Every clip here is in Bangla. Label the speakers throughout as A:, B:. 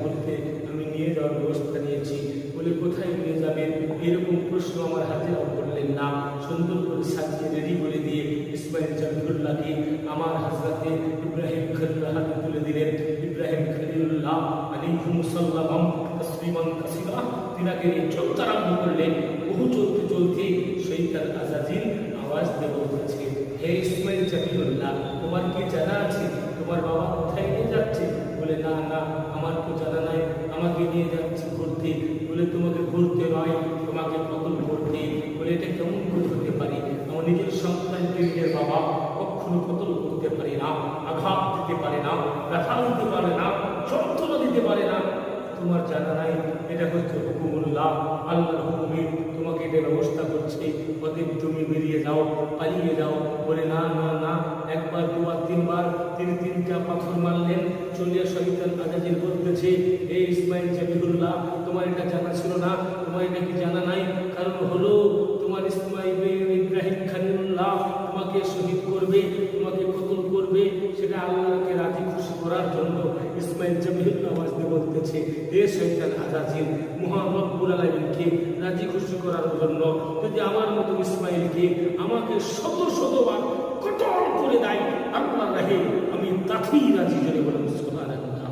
A: বলতে আমি নিয়ে যাওয়ার ব্যবস্থা নিয়েছি। বলে কোথায় নিয়ে যাবেন এরকম প্রশ্ন আমার হাজিরাও করলেন না। সুন্দর করে সাজিয়ে রেডি করে দিয়ে ইসমাইল জাবিহুল্লাহকে আমার হযরতে ইব্রাহিম খলিলুল্লাহ হাতে তুলে দিলেন। ইব্রাহিম খলিলুল্লাহ আলাইহিমুসসালাম তাসলিমান কাসীরা তিনাকে নিয়ে চলতে আরম্ভ করলেন। বহু চলতে চলতে শয়তান আজাজিল আওয়াজ দিয়ে বলতেছে, হে ইসমাইল জাবিহুল্লাহ, তোমার কি জানা আছে তোমার বাবা কোথায় নিয়ে যাচ্ছে? বলে না না, আমার তো জানা নাই, আমাকে নিয়ে যাচ্ছে ঘুরতে। বলে তোমাকে ঘুরতে নয়, তোমাকে কতল করতে। বলে এটা কেমন করে হতে পারে? আমার নিজের সন্তানকে নিজের বাবা কখনো কতল করতে পারে না, আঘাত দিতে পারে না, ব্যথা দিতে পারে না, যন্ত্রণা দিতে পারে না। তোমার জানা নাই, এটা হচ্ছে হুকুমুল্লাহ, আল্লাহর হুকুমে তোমাকে এটা ব্যবস্থা করছে। ওদের তুমি বেরিয়ে যাও, পালিয়ে যাও। বলে না না না, একবার দুবার তিনবার তিনি তিনটা পাথর মারলেন। চলিয়া শয়তান আজাজিল বলতেছে, এই ইসমাইল জাবিহুল্লাহ, তোমার এটা জানা ছিল না, তোমার এটা কি জানা নাই? কারণ হলো তোমার ইসমাইল ইব্রাহিম খলিলুল্লাহ তোমাকে শহীদ করবে, তোমাকে কতল করবে, সেটা আল্লাহকে রাজি খুশি করার জন্য। ইসমাইল জাবিহুল্লাহ আওয়াজ দিয়ে বলতেছে, হে শয়তান আজাজিল, মহান রব্বুল আলামিনকে রাজি খুশি করার জন্য যদি আমার মতো ইসমাইলকে আমাকে শত শতবার কতল করে দেয়, আল্লাহ রাহে আমি তাতেই রাজি। জোরে বলেন সুবহানাল্লাহ।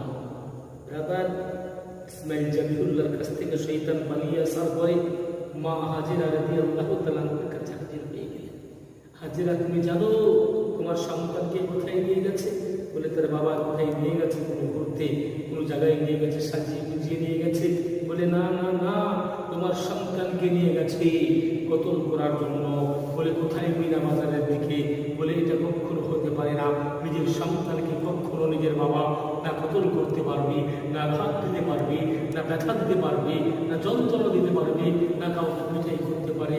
A: ব্রাদার, ইসমাইল জাবিহুল্লাহর কাছ থেকে শয়তান পালিয়ে আসার পরে মা হাজেরা রাদিয়াল্লাহু তাআলা আনহার কাছে হাজির হয়ে গেলেন। হাজেরা, তুমি জানো তোমার সন্তানকে কোথায় নিয়ে গেছে? বলে তার বাবা কোথায় নিয়ে গেছে? কোনো ঘুরতে, কোনো জায়গায় নিয়ে গেছে, সাজিয়ে গুজিয়ে নিয়ে গেছে। বলে না না না, তোমার সন্তানকে নিয়ে গেছে কতল করার জন্য। বলে কোথায়? মিনা বাজারের দিকে। বলে এটা কখনো হতে পারে না, নিজের সন্তানকে কখনো নিজের বাবা না কতল করতে পারবে, না আঘাত দিতে পারবে, না ব্যথা দিতে পারবে, না যন্ত্রণা দিতে পারবে, না কাউকে মিঠাই করতে পারে।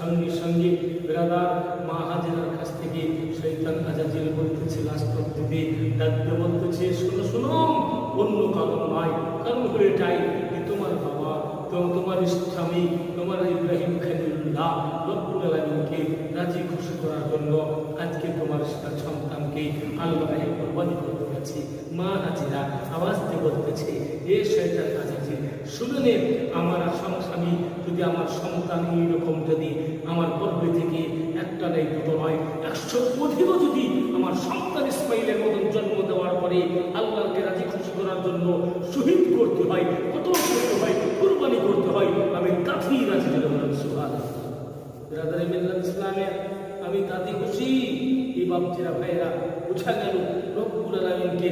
A: সঙ্গে সঙ্গে বেরাদার মা হাজেরার কাছ থেকে শয়তান আজাজিল বলতেছে, রাষ্ট্র দিদি ডাকতে বলতেছে, শোনো শোনো, অন্য কারণ নয়, কারণ হলো এটাই যে তোমার বাবা, তোমার স্বামী, তোমার ইব্রাহিম খলিলুল্লাহ রব্বুল আলামিনকে রাজি খুশি করার জন্য আজকে তোমার সন্তানকে আল্লাহ কুরবানি করতে গেছে। মা হাজেরা আওয়াজ দিয়ে বলতেছে, এ শয়তান আজাজিল, শুনে আমার স্বামী যদি আমার সন্তান এইরকম যদি আমার গর্ভে থেকে একটা নেই দুটো নয় 100 অধিকও যদি আমার সন্তান ইসমাইলের মতন জন্ম দেওয়ার পরে আল্লাহকে রাজি খুশি করার জন্য শহীদ করতে হয়, কতল করতে হয়, কুরবানি করতে হয়, আমি তাতেই রাজি। বলেন সুবহানাল্লাহ। ব্রাদার মিল্লাত ইসলামে আমি তাতে খুশি। এই বাপজিরা ভাইরা, বোঝা গেল রব্বুল আলামিনকে